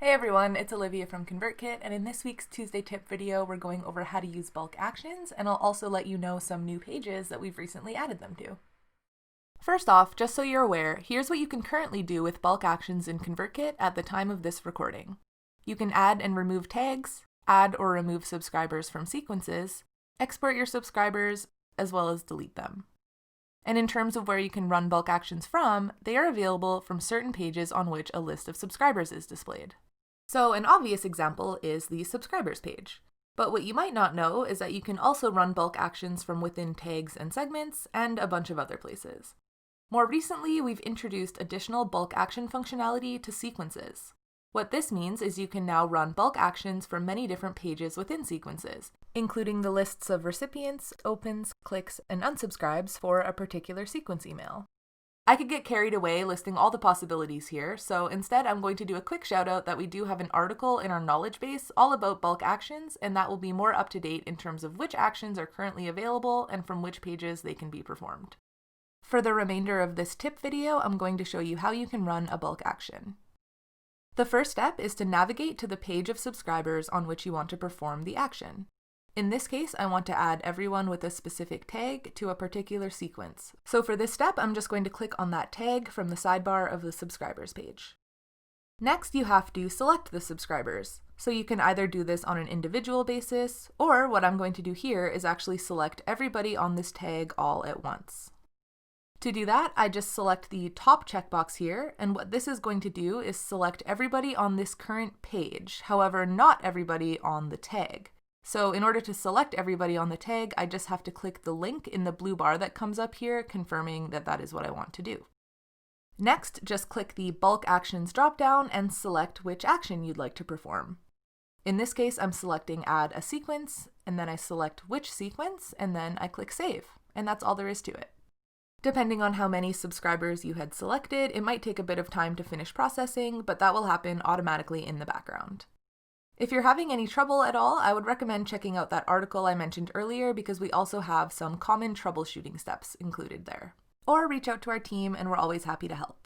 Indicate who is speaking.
Speaker 1: Hey everyone, it's Olivia from ConvertKit, and in this week's Tuesday tip video, we're going over how to use bulk actions, and I'll also let you know some new pages that we've recently added them to. First off, just so you're aware, here's what you can currently do with bulk actions in ConvertKit at the time of this recording. You can add and remove tags, add or remove subscribers from sequences, export your subscribers, as well as delete them. And in terms of where you can run bulk actions from, they are available from certain pages on which a list of subscribers is displayed. So an obvious example is the subscribers page. But what you might not know is that you can also run bulk actions from within tags and segments and a bunch of other places. More recently, we've introduced additional bulk action functionality to sequences. What this means is you can now run bulk actions from many different pages within sequences, including the lists of recipients, opens, clicks, and unsubscribes for a particular sequence email. I could get carried away listing all the possibilities here, so instead I'm going to do a quick shout out that we do have an article in our knowledge base all about bulk actions, and that will be more up to date in terms of which actions are currently available and from which pages they can be performed. For the remainder of this tip video, I'm going to show you how you can run a bulk action. The first step is to navigate to the page of subscribers on which you want to perform the action. In this case, I want to add everyone with a specific tag to a particular sequence. So for this step, I'm just going to click on that tag from the sidebar of the subscribers page. Next, you have to select the subscribers. So you can either do this on an individual basis, or what I'm going to do here is actually select everybody on this tag all at once. To do that, I just select the top checkbox here, and what this is going to do is select everybody on this current page, however, not everybody on the tag. So in order to select everybody on the tag, I just have to click the link in the blue bar that comes up here, confirming that that is what I want to do. Next, just click the Bulk Actions dropdown and select which action you'd like to perform. In this case, I'm selecting Add a Sequence, and then I select which sequence, and then I click Save, and that's all there is to it. Depending on how many subscribers you had selected, it might take a bit of time to finish processing, but that will happen automatically in the background. If you're having any trouble at all, I would recommend checking out that article I mentioned earlier because we also have some common troubleshooting steps included there. Or reach out to our team and we're always happy to help.